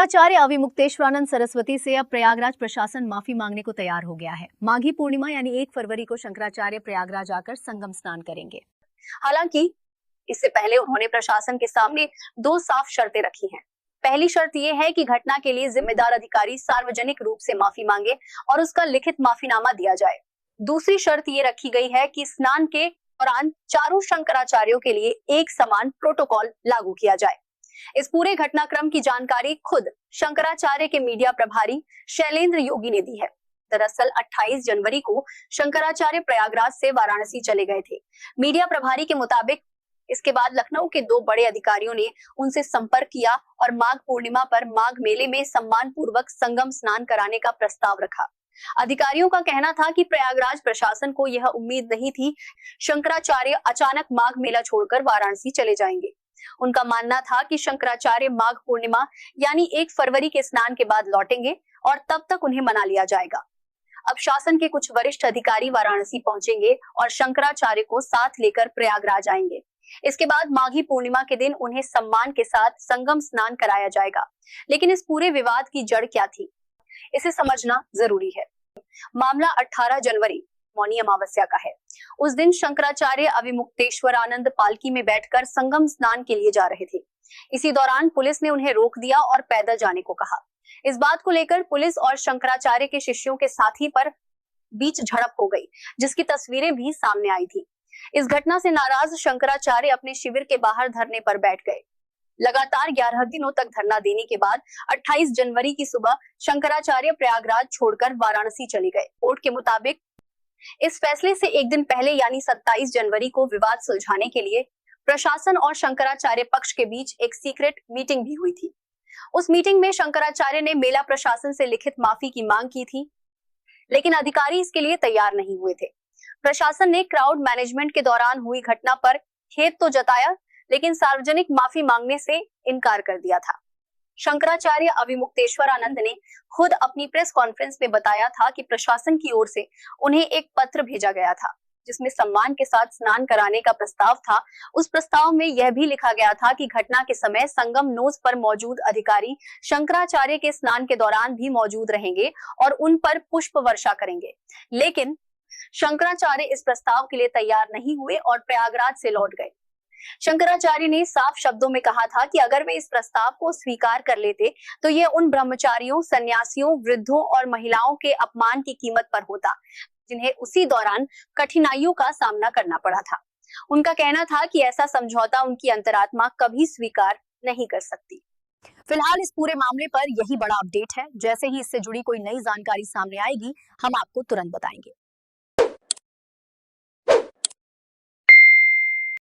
शंकराचार्य अविमुक्तेश्वरानंद सरस्वती से अब प्रयागराज प्रशासन माफी मांगने को तैयार हो गया है। माघी पूर्णिमा यानी 1 फरवरी को शंकराचार्य प्रयागराज आकर संगम स्नान करेंगे। हालांकि इससे पहले उन्होंने प्रशासन के सामने 2 साफ शर्तें रखी हैं। पहली शर्त यह है कि घटना के लिए जिम्मेदार अधिकारी सार्वजनिक रूप से माफी मांगे और उसका लिखित माफीनामा दिया जाए। दूसरी शर्त ये रखी गई है कि स्नान के दौरान चारों शंकराचार्यों के लिए एक समान प्रोटोकॉल लागू किया जाए। इस पूरे घटनाक्रम की जानकारी खुद शंकराचार्य के मीडिया प्रभारी शैलेंद्र योगी ने दी है। दरअसल 28 जनवरी को शंकराचार्य प्रयागराज से वाराणसी चले गए थे। मीडिया प्रभारी के मुताबिक इसके बाद लखनऊ के 2 बड़े अधिकारियों ने उनसे संपर्क किया और माघ पूर्णिमा पर माघ मेले में सम्मान पूर्वक संगम स्नान कराने का प्रस्ताव रखा। अधिकारियों का कहना था कि प्रयागराज प्रशासन को यह उम्मीद नहीं थी शंकराचार्य अचानक माघ मेला छोड़कर वाराणसी चले जाएंगे। उनका मानना था कि शंकराचार्य माघ पूर्णिमा यानी 1 फरवरी के स्नान के बाद लौटेंगे और तब तक उन्हें मना लिया जाएगा। अब शासन के कुछ वरिष्ठ अधिकारी वाराणसी पहुंचेंगे और शंकराचार्य को साथ लेकर प्रयागराज आएंगे। इसके बाद माघी पूर्णिमा के दिन उन्हें सम्मान के साथ संगम स्नान कराया जाएगा। लेकिन इस पूरे विवाद की जड़ क्या थी, इसे समझना जरूरी है। मामला 18 जनवरी मौनी अमावस्या का है। उस दिन शंकराचार्य अविमुक्तेश्वरानंद पालकी में बैठकर संगम स्नान के लिए जा रहे थे। इसी दौरान पुलिस ने उन्हें रोक दिया और पैदल जाने को कहा। इस बात को लेकर पुलिस और शंकराचार्य के शिष्यों के साथी पर बीच झड़प हो गई, जिसकी तस्वीरें भी सामने आई थी। इस घटना से नाराज शंकराचार्य अपने शिविर के बाहर धरने पर बैठ गए। लगातार 11 दिनों तक धरना देने के बाद 28 जनवरी की सुबह शंकराचार्य प्रयागराज छोड़कर वाराणसी चले गए। कोर्ट के मुताबिक इस फैसले से एक दिन पहले यानी 27 जनवरी को विवाद सुलझाने के लिए प्रशासन और शंकराचार्य पक्ष के बीच एक सीक्रेट मीटिंग भी हुई थी। उस मीटिंग में शंकराचार्य ने मेला प्रशासन से लिखित माफी की मांग की थी, लेकिन अधिकारी इसके लिए तैयार नहीं हुए थे। प्रशासन ने क्राउड मैनेजमेंट के दौरान हुई घटना पर खेद तो जताया, लेकिन सार्वजनिक माफी मांगने से इनकार कर दिया था। शंकराचार्य अविमुक्तेश्वरानंद ने खुद अपनी प्रेस कॉन्फ्रेंस में बताया था कि प्रशासन की ओर से उन्हें एक पत्र भेजा गया था, जिसमें सम्मान के साथ स्नान कराने का प्रस्ताव था। उस प्रस्ताव में यह भी लिखा गया था कि घटना के समय संगम नोज पर मौजूद अधिकारी शंकराचार्य के स्नान के दौरान भी मौजूद रहेंगे और उन पर पुष्प वर्षा करेंगे। लेकिन शंकराचार्य इस प्रस्ताव के लिए तैयार नहीं हुए और प्रयागराज से लौट गए। शंकराचार्य ने साफ शब्दों में कहा था कि अगर वे इस प्रस्ताव को स्वीकार कर लेते तो ये उन ब्रह्मचारियों, सन्यासियों, वृद्धों और महिलाओं के अपमान की कीमत पर होता, जिन्हें उसी दौरान कठिनाइयों का सामना करना पड़ा था। उनका कहना था कि ऐसा समझौता उनकी अंतरात्मा कभी स्वीकार नहीं कर सकती। फिलहाल इस पूरे मामले पर यही बड़ा अपडेट है। जैसे ही इससे जुड़ी कोई नई जानकारी सामने आएगी, हम आपको तुरंत बताएंगे।